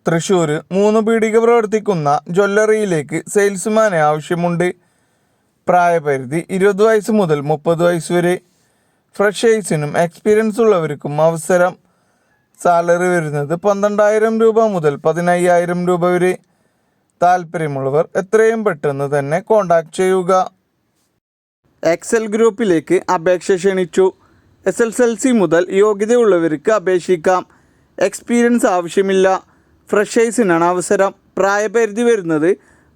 തൃശൂർ 3 പീടിക പ്രവർത്തിക്കുന്ന ജ്വല്ലറിയിലേക്ക് സെയിൽസ്മാനെ ആവശ്യമുണ്ട്. പ്രായപരിധി 20 വയസ്സ് മുതൽ 30 വയസ്സ് വരെ. ഫ്രഷേഴ്സിനും എക്സ്പീരിയൻസ് ഉള്ളവർക്കും അവസരം. സാലറി വരുന്നത് 12,000 രൂപ മുതൽ 15,000 രൂപ വരെ. താല്പര്യമുള്ളവർ എത്രയും പെട്ടെന്ന് തന്നെ കോൺടാക്ട് ചെയ്യുക. എക്സൽ ഗ്രൂപ്പിലേക്ക് അപേക്ഷ ക്ഷണിച്ചു. SSLC മുതൽ യോഗ്യതയുള്ളവർക്ക് അപേക്ഷിക്കാം. എക്സ്പീരിയൻസ് ആവശ്യമില്ല. ഫ്രഷേഴ്സിനാണ് അവസരം. പ്രായപരിധി വരുന്നത്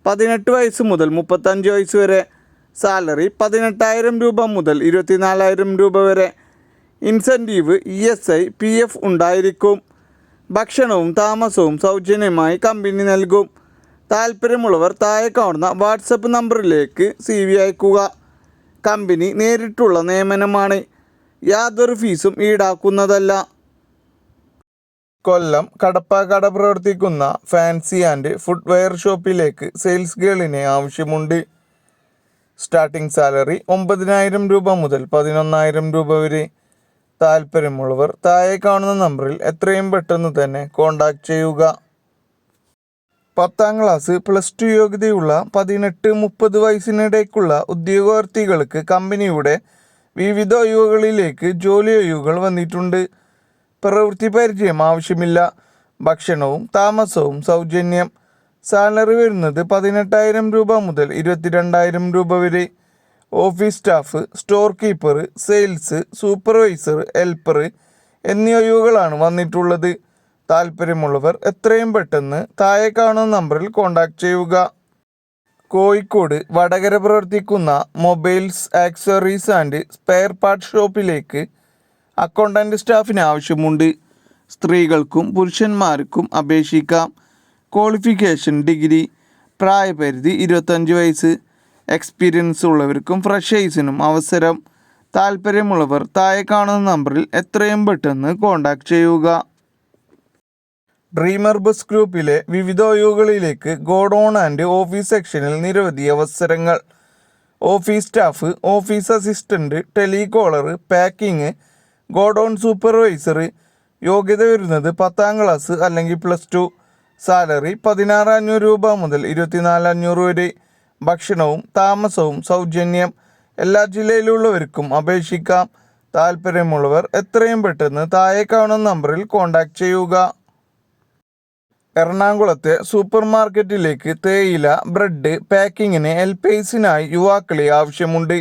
18 വയസ്സ് മുതൽ 35 വയസ്സ് വരെ. സാലറി 18,000 രൂപ മുതൽ 24,000 രൂപ വരെ. ഇൻസെൻറ്റീവ് ESI PF ഉണ്ടായിരിക്കും. ഭക്ഷണവും താമസവും സൗജന്യമായി കമ്പനി നൽകും. താല്പര്യമുള്ളവർ താഴെ കാണുന്ന വാട്സപ്പ് നമ്പറിലേക്ക് CV അയക്കുക. കമ്പനി നേരിട്ടുള്ള നിയമനമാണ്. യാതൊരു ഫീസും ഈടാക്കുന്നതല്ല. കൊല്ലം കടപ്പാക്കട പ്രവർത്തിക്കുന്ന ഫാൻസി ആൻഡ് ഫുട്വെയർ ഷോപ്പിലേക്ക് സെയിൽസ് ഗേളിനെ ആവശ്യമുണ്ട്. സ്റ്റാർട്ടിംഗ് സാലറി 9,000 രൂപ മുതൽ 11,000 രൂപ വരെ. താല്പര്യമുള്ളവർ താഴെ കാണുന്ന നമ്പറിൽ എത്രയും പെട്ടെന്ന് തന്നെ കോൺടാക്ട് ചെയ്യുക. 10ാം ക്ലാസ് +2 യോഗ്യതയുള്ള 18-30 വയസ്സിനിടയ്ക്കുള്ള ഉദ്യോഗാർത്ഥികൾക്ക് കമ്പനിയുടെ വിവിധ ഒഴിവുകളിലേക്ക് ജോലി ഒഴിവുകൾ വന്നിട്ടുണ്ട്. പ്രവൃത്തി പരിചയം ആവശ്യമില്ല. ഭക്ഷണവും താമസവും സൗജന്യം. സാലറി വരുന്നത് 18,000 രൂപ മുതൽ 22,000 രൂപ വരെ. Office staff, store keeper, sales, supervisor, helper എന്നീ ഒഴിവുകളാണ് വന്നിട്ടുള്ളത്. താല്പര്യമുള്ളവർ എത്രയും പെട്ടെന്ന് താഴെ കാണുന്ന നമ്പറിൽ കോൺടാക്ട് ചെയ്യുക. കോഴിക്കോട് വടകര പ്രവർത്തിക്കുന്ന mobiles, accessories and spare part ഷോപ്പിലേക്ക് അക്കൗണ്ടൻറ്റ് സ്റ്റാഫിന് ആവശ്യമുണ്ട്. സ്ത്രീകൾക്കും പുരുഷന്മാർക്കും അപേക്ഷിക്കാം. Qualification degree. പ്രായപരിധി 25 വയസ്സ്. എക്സ്പീരിയൻസ് ഉള്ളവർക്കും ഫ്രഷേഴ്സിനും അവസരം. താല്പര്യമുള്ളവർ താഴെ കാണുന്ന നമ്പറിൽ എത്രയും പെട്ടെന്ന് കോൺടാക്ട് ചെയ്യുക. ഡ്രീമർ ബസ് ഗ്രൂപ്പിലെ വിവിധ ഒഴിവുകളിലേക്ക് ഗോഡൗൺ ആൻഡ് ഓഫീസ് സെക്ഷനിൽ നിരവധി അവസരങ്ങൾ. Office staff, office assistant, telecaller, packing, godown supervisor. യോഗ്യത വരുന്നത് 10ാം ക്ലാസ് അല്ലെങ്കിൽ +2. സാലറി 16,500 രൂപ മുതൽ 24,500 വരെ. ഭക്ഷണവും താമസവും സൗജന്യം. എല്ലാ ജില്ലയിലുള്ളവർക്കും അപേക്ഷിക്കാം. താല്പര്യമുള്ളവർ എത്രയും പെട്ടെന്ന് താഴെ കാണുന്ന നമ്പറിൽ കോൺടാക്ട് ചെയ്യുക. എറണാകുളത്തെ സൂപ്പർ മാർക്കറ്റിലേക്ക് തേയില, ബ്രെഡ് പാക്കിങ്ങിന് ഹെൽപ്പേഴ്സിനായി യുവാക്കളെ ആവശ്യമുണ്ട്.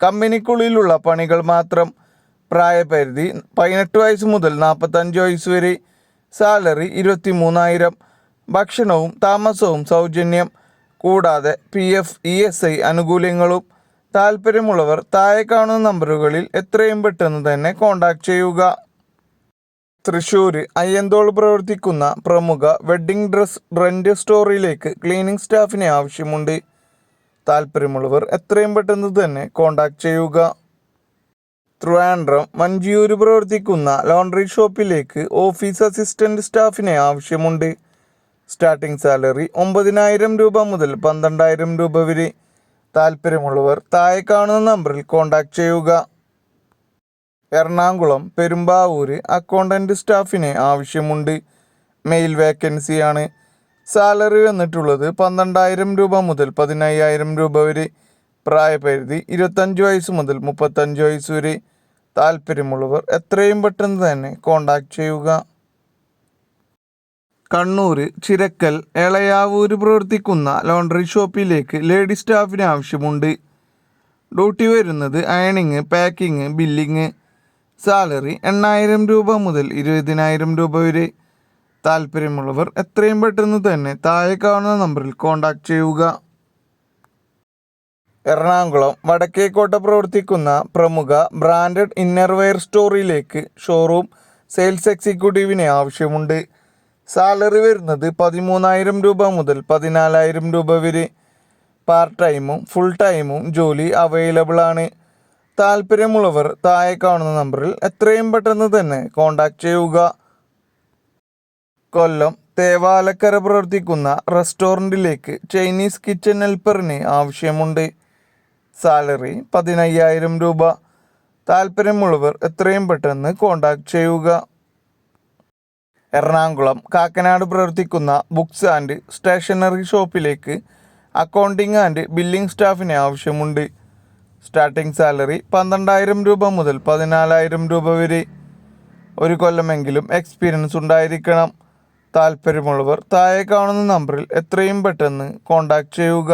കമ്പനിക്കുള്ളിലുള്ള പണികൾ മാത്രം. പ്രായപരിധി 18 വയസ്സ് മുതൽ 45 വയസ്സ് വരെ. സാലറി 23,000. ഭക്ഷണവും താമസവും സൗജന്യം. കൂടാതെ PF ESI ആനുകൂല്യങ്ങളും. താല്പര്യമുള്ളവർ താഴെ കാണുന്ന നമ്പറുകളിൽ എത്രയും പെട്ടെന്ന് തന്നെ കോൺടാക്ട് ചെയ്യുക. തൃശൂർ അയ്യന്തോൾ പ്രവർത്തിക്കുന്ന പ്രമുഖ വെഡ്ഡിംഗ് ഡ്രസ് റെൻ്റ് സ്റ്റോറിലേക്ക് ക്ലീനിങ് സ്റ്റാഫിനെ ആവശ്യമുണ്ട്. താല്പര്യമുള്ളവർ എത്രയും പെട്ടെന്ന് തന്നെ കോൺടാക്ട് ചെയ്യുക. ട്രിവാൻഡ്രം വഞ്ചിയൂർ പ്രവർത്തിക്കുന്ന ലോണ്ടറി ഷോപ്പിലേക്ക് ഓഫീസ് അസിസ്റ്റന്റ് സ്റ്റാഫിനെ ആവശ്യമുണ്ട്. സ്റ്റാർട്ടിംഗ് സാലറി 9,000 രൂപ മുതൽ 12,000 രൂപ വരെ. താല്പര്യമുള്ളവർ താഴെ കാണുന്ന നമ്പറിൽ കോൺടാക്ട് ചെയ്യുക. എറണാകുളം പെരുമ്പാവൂർ അക്കൗണ്ടൻറ്റ് സ്റ്റാഫിനെ ആവശ്യമുണ്ട്. മെയിൽ വേക്കൻസിയാണ്. സാലറി വന്നിട്ടുള്ളത് 12,000 രൂപ മുതൽ 15,000 രൂപ വരെ. പ്രായപരിധി 25 വയസ്സ് മുതൽ 35 വയസ്സ് വരെ. താല്പര്യമുള്ളവർ എത്രയും പെട്ടെന്ന് തന്നെ കോൺടാക്ട് ചെയ്യുക. കണ്ണൂർ ചിരക്കൽ എളയാവൂർ പ്രവർത്തിക്കുന്ന ലോണ്ടറി ഷോപ്പിലേക്ക് ലേഡി സ്റ്റാഫിന് ആവശ്യമുണ്ട്. ഡ്യൂട്ടി വരുന്നത് അയണിങ്, പാക്കിങ്, ബില്ലിങ്. സാലറി 8,000 രൂപ മുതൽ 20,000 രൂപ വരെ. താല്പര്യമുള്ളവർ എത്രയും പെട്ടെന്ന് തന്നെ താഴെ കാണുന്ന നമ്പറിൽ കോൺടാക്ട് ചെയ്യുക. എറണാകുളം വടക്കേക്കോട്ട പ്രവർത്തിക്കുന്ന പ്രമുഖ ബ്രാൻഡഡ് ഇന്നർവെയർ സ്റ്റോറിലേക്ക് ഷോറൂം സെയിൽസ് എക്സിക്യൂട്ടീവിനെ ആവശ്യമുണ്ട്. സാലറി വരുന്നത് 13,000 രൂപ മുതൽ 14,000 രൂപ വരെ. പാർട്ട് ടൈമും ഫുൾ ടൈമും ജോലി അവൈലബിൾ ആണ്. താല്പര്യമുള്ളവർ താഴെ കാണുന്ന നമ്പറിൽ എത്രയും പെട്ടെന്ന് തന്നെ കോൺടാക്ട് ചെയ്യുക. കൊല്ലം തേവാലക്കര പ്രവർത്തിക്കുന്ന റെസ്റ്റോറൻറ്റിലേക്ക് ചൈനീസ് കിച്ചൺ ഹെൽപ്പറിന് ആവശ്യമുണ്ട്. സാലറി 15,000 രൂപ. താല്പര്യമുള്ളവർ എത്രയും പെട്ടെന്ന് കോൺടാക്ട് ചെയ്യുക. എറണാകുളം കാക്കനാട് പ്രവർത്തിക്കുന്ന ബുക്സ് ആൻഡ് സ്റ്റേഷനറി ഷോപ്പിലേക്ക് അക്കൗണ്ടിംഗ് ആൻഡ് ബില്ലിംഗ് സ്റ്റാഫിനെ ആവശ്യമുണ്ട്. സ്റ്റാർട്ടിംഗ് സാലറി 12,000 രൂപ മുതൽ 14,000 രൂപ വരെ. 1 കൊല്ലമെങ്കിലും എക്സ്പീരിയൻസ് ഉണ്ടായിരിക്കണം. താല്പര്യമുള്ളവർ താഴെ കാണുന്ന നമ്പറിൽ എത്രയും പെട്ടെന്ന് കോൺടാക്റ്റ് ചെയ്യുക.